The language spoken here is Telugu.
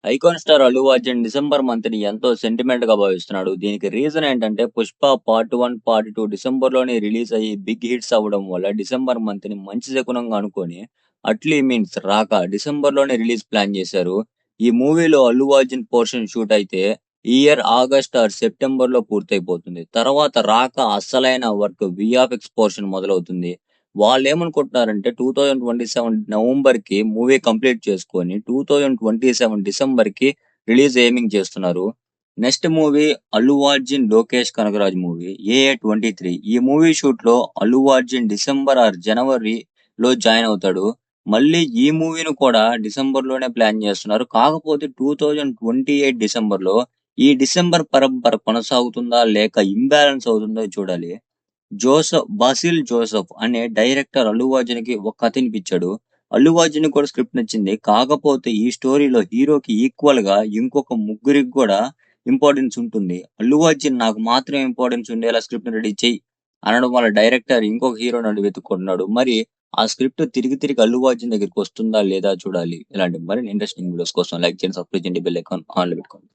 Icon star Allu Arjun December month ని ఎంతో సెంటిమెంట్ గా భావిస్తున్నాడు. దీనికి రీజన్ ఏంటంటే 'పుష్ప పార్ట్ 1, పార్ట్ 2' డిసెంబర్ లోనే రిలీజ్ అయ్యి బిగ్ హిట్స్ అవ్వడం వల్ల డిసెంబర్ మంత్ ని మంచి శకునంగా అనుకొని అట్లీ మీన్స్ రాక డిసెంబర్ లోనే రిలీజ్ ప్లాన్ చేశారు. ఈ మూవీలో అల్లు అర్జున్ పోర్షన్ షూట్ అయితే ఈ ఇయర్ ఆగస్ట్ ఆర్ సెప్టెంబర్ లో పూర్తయిపోతుంది. తర్వాత రాక అస్సలైన వర్క్ విఆర్ఎక్స్ పోర్షన్ మొదలవుతుంది. వాళ్ళేమనుకుంటున్నారంటే 2027 నవంబర్‌కి మూవీ కంప్లీట్ చేసుకొని 2027 డిసెంబర్‌కి రిలీజ్ ఎయిమింగ్ చేస్తున్నారు. Next movie Allu Arjun, Lokesh Kanagaraj movie 'AA23'. ఈ మూవీ షూట్‌లో అల్లు అర్జున్ డిసెంబర్ ఆర్ జనవరిలో జాయిన్ అవుతాడు. మళ్ళీ ఈ మూవీని కూడా డిసెంబర్‌లోనే ప్లాన్ చేస్తున్నారు. కాకపోతే 2028 డిసెంబర్‌లో ఈ డిసెంబర్ పరంపర కొనసాగుతుందా లేక ఇంబాలెన్స్ అవుతుందో చూడాలి. బాసిల్ జోసెఫ్ అనే డైరెక్టర్ అల్లు అర్జున్‌కి ఒక కథ ఇనిపించాడు. అల్లు అర్జున్‌కి కూడా స్క్రిప్ట్ నచ్చింది. కాకపోతే ఈ స్టోరీలో హీరోకి ఈక్వల్‌గా ఇంకొక ముగ్గురికి కూడా ఇంపార్టెన్స్ ఉంటుంది. అల్లు అర్జున్ నాకు మాత్రమే ఇంపార్టెన్స్ ఉండేలా స్క్రిప్ట్‌ని రెడీ చెయ్ అనడం వల్ల డైరెక్టర్ ఇంకొక హీరోని వెతుక్కుంటున్నాడు. మరి ఆ స్క్రిప్ట్ తిరిగి తిరిగి అల్లు అర్జున్ దగ్గరికి వస్తుందా లేదా చూడాలి. ఇలాంటి మరిన్ని ఇంట్రెస్టింగ్ వీడియోస్ కోసం లైక్ చేయండి, సబ్స్క్రైబ్ చేయండి, బెల్ ఐకాన్ ఆన్‌లో పెట్టుకోండి.